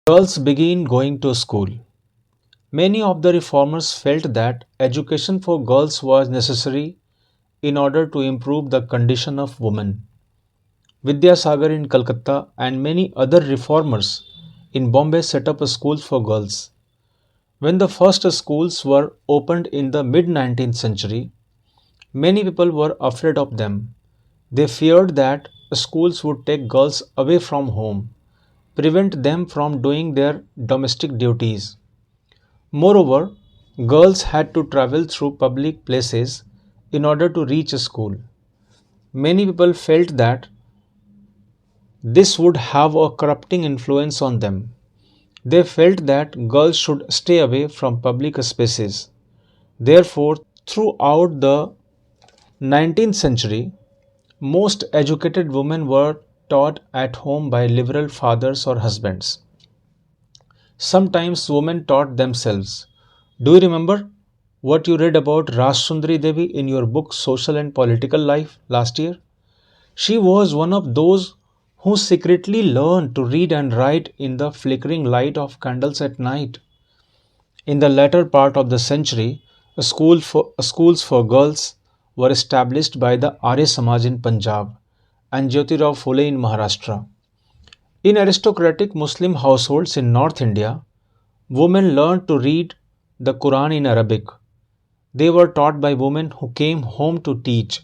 Girls began going to school. Many of the reformers felt that education for girls was necessary in order to improve the condition of women. Vidyasagar in Calcutta and many other reformers in Bombay set up schools for girls. When the first schools were opened in the mid 19th century, many people were afraid of them. They feared that schools would take girls away from home, prevent them from doing their domestic duties. Moreover, girls had to travel through public places in order to reach a school. Many people felt that this would have a corrupting influence on them. They felt that girls should stay away from public spaces. Therefore, throughout the 19th century, most educated women were taught at home by liberal fathers or husbands. Sometimes women taught themselves. Do you remember what you read about Rajsundari Devi in your book Social and Political Life last year? She was one of those who secretly learned to read and write in the flickering light of candles at night. In the latter part of the century, schools for girls were established by the Arya Samaj in Punjab and Jyotirao Phule in Maharashtra. In aristocratic Muslim households in North India, women learned to read the Quran in Arabic. They were taught by women who came home to teach.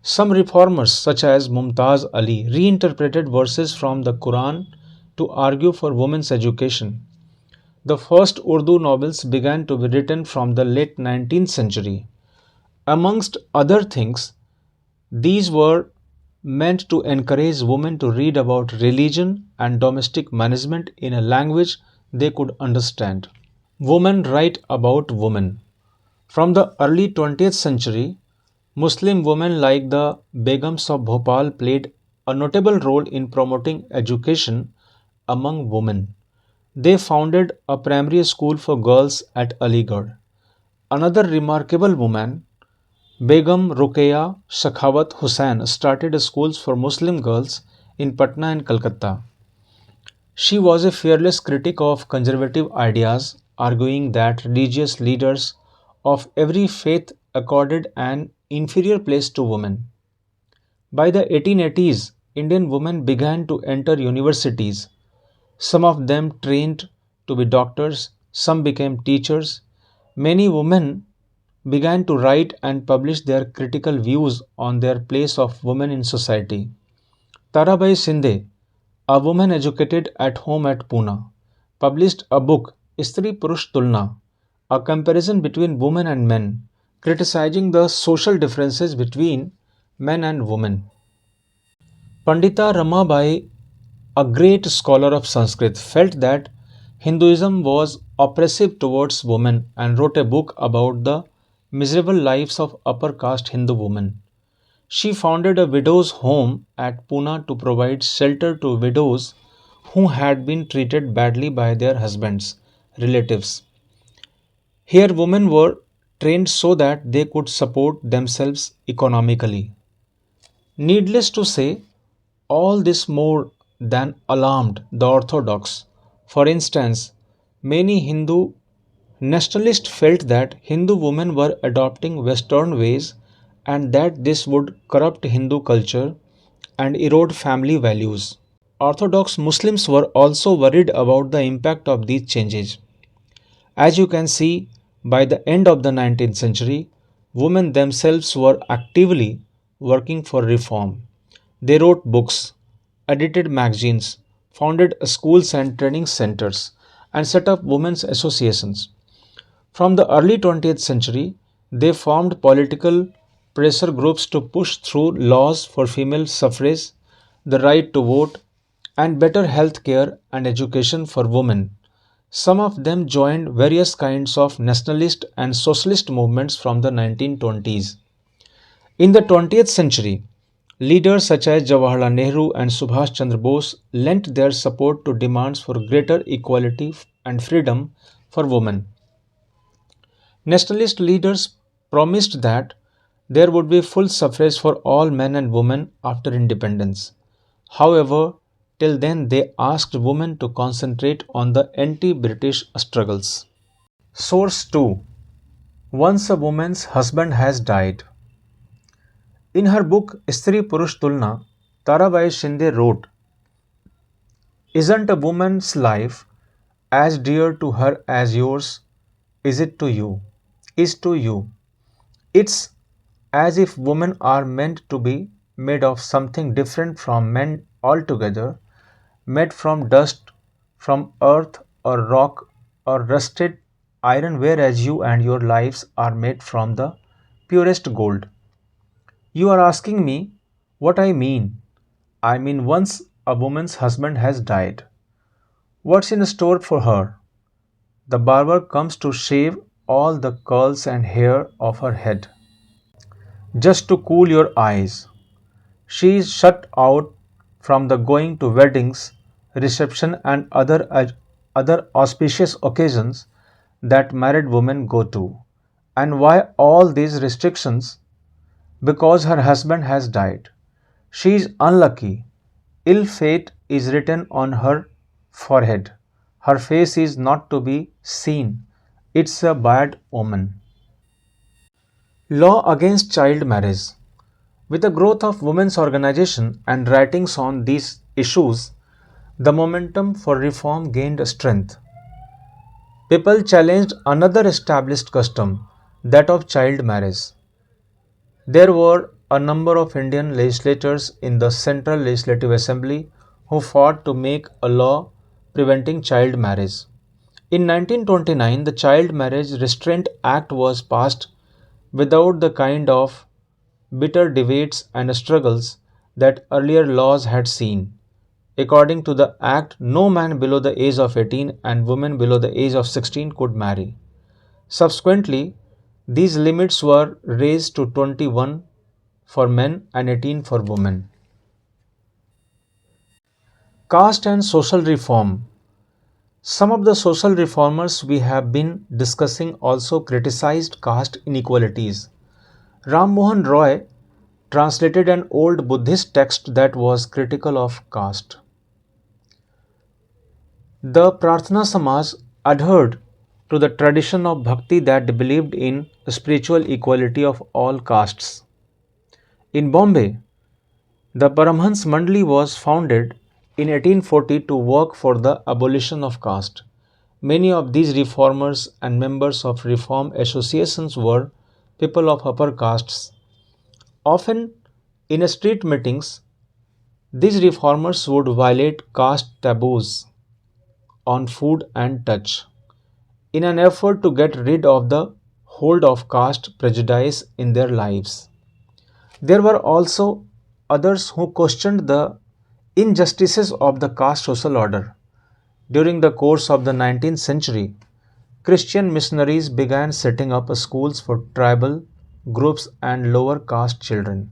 Some reformers, such as Mumtaz Ali, reinterpreted verses from the Quran to argue for women's education. The first Urdu novels began to be written from the late 19th century. Amongst other things, these were meant to encourage women to read about religion and domestic management in a language they could understand. Women write about women. From the early 20th century, Muslim women like the Begums of Bhopal played a notable role in promoting education among women. They founded a primary school for girls at Aligarh. Another remarkable woman, Begum Ruqayya Sakhawat Hussain, started schools for Muslim girls in Patna and Calcutta. She was a fearless critic of conservative ideas, arguing that religious leaders of every faith accorded an inferior place to women. By the 1880s, Indian women began to enter universities. Some of them trained to be doctors, some became teachers. Many women began to write and publish their critical views on their place of women in society. Tarabai Sindhe, a woman educated at home at Pune, published a book, Stri Purush Tulna, a comparison between women and men, criticizing the social differences between men and women. Pandita Ramabai, a great scholar of Sanskrit, felt that Hinduism was oppressive towards women and wrote a book about the miserable lives of upper caste Hindu women. She founded a widow's home at Pune to provide shelter to widows who had been treated badly by their husbands' relatives. Here, women were trained so that they could support themselves economically. Needless to say, all this more than alarmed the Orthodox. For instance, many Hindu nationalists felt that Hindu women were adopting Western ways and that this would corrupt Hindu culture and erode family values. Orthodox Muslims were also worried about the impact of these changes. As you can see, by the end of the 19th century, women themselves were actively working for reform. They wrote books, edited magazines, founded schools and training centers, and set up women's associations. From the early 20th century, they formed political pressure groups to push through laws for female suffrage, the right to vote, and better health care and education for women. Some of them joined various kinds of nationalist and socialist movements from the 1920s. In the 20th century, leaders such as Jawaharlal Nehru and Subhash Chandra Bose lent their support to demands for greater equality and freedom for women. Nationalist leaders promised that there would be full suffrage for all men and women after independence. However, Till then, they asked women to concentrate on the anti British struggles. Source 2. Once a woman's husband has died. In her book Stri Purush Tulna, Tarabai Shinde wrote, "Isn't a woman's life as dear to her as yours is it to you? Is to you? It's as if women are meant to be made of something different from men altogether, made from dust, from earth or rock or rusted iron, whereas you and your lives are made from the purest gold." You are asking me what I mean. I mean, once a woman's husband has died, what's in store for her? The barber comes to shave all the curls and hair off her head. Just to cool your eyes, she is shut out from the going to weddings, reception, and other auspicious occasions that married women go to. And why all these restrictions? Because her husband has died. She is unlucky. Ill fate is written on her forehead. Her face is not to be seen. It's a bad omen. Law against child marriage. With the growth of women's organization and writings on these issues, the momentum for reform gained strength. People challenged another established custom, that of child marriage. There were a number of Indian legislators in the Central Legislative Assembly who fought to make a law preventing child marriage. In 1929, the Child Marriage Restraint Act was passed without the kind of bitter debates and struggles that earlier laws had seen. According to the Act, no man below the age of 18 and woman below the age of 16 could marry. Subsequently, these limits were raised to 21 for men and 18 for women. Caste and social reform. Some of the social reformers we have been discussing also criticized caste inequalities. Ram Mohan Roy translated an old Buddhist text that was critical of caste. The Prarthana Samaj adhered to the tradition of bhakti that believed in spiritual equality of all castes. In Bombay, the Paramhans Mandali was founded in 1840 to work for the abolition of caste. Many of these reformers and members of reform associations were people of upper castes. Often, in street meetings, these reformers would violate caste taboos on food and touch in an effort to get rid of the hold of caste prejudice in their lives. There were also others who questioned the injustices of the caste social order. During the course of the 19th century, Christian missionaries began setting up schools for tribal groups and lower caste children.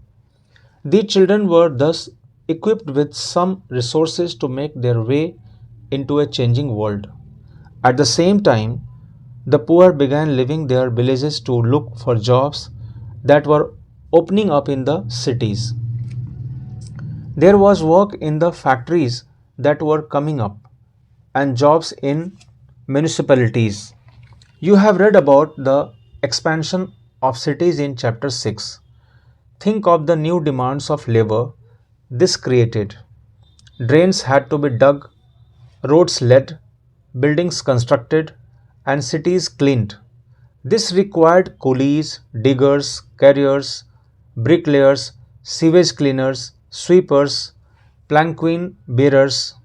These children were thus equipped with some resources to make their way into a changing world. At the same time, the poor began leaving their villages to look for jobs that were opening up in the cities. There was work in the factories that were coming up and jobs in municipalities. You have read about the expansion of cities in chapter 6. Think of the new demands of labor this created. Drains had to be dug, roads laid, buildings constructed, and cities cleaned. This required coolies, diggers, carriers, bricklayers, sewage cleaners, sweepers, planquin bearers,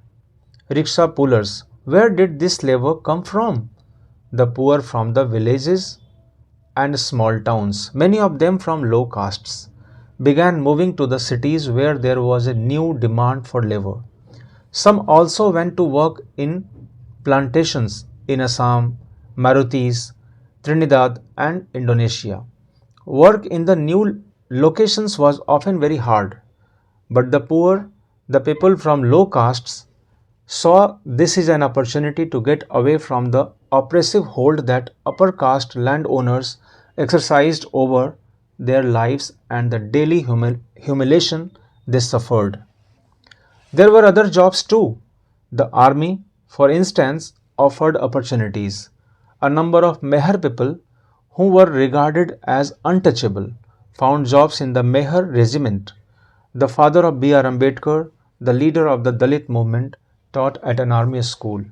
rickshaw pullers. Where did this labor come from? The poor from the villages and small towns, many of them from low castes, began moving to the cities where there was a new demand for labor. Some also went to work in plantations in Assam, Marutis, Trinidad, and Indonesia. Work in the new locations was often very hard, but the poor, the people from low castes, saw this is an opportunity to get away from the oppressive hold that upper caste landowners exercised over their lives and the daily humiliation they suffered. There were other jobs too. The army, for instance, offered opportunities. A number of Meher people who were regarded as untouchable found jobs in the Meher regiment. The father of B.R. Ambedkar, the leader of the Dalit movement, taught at an army school.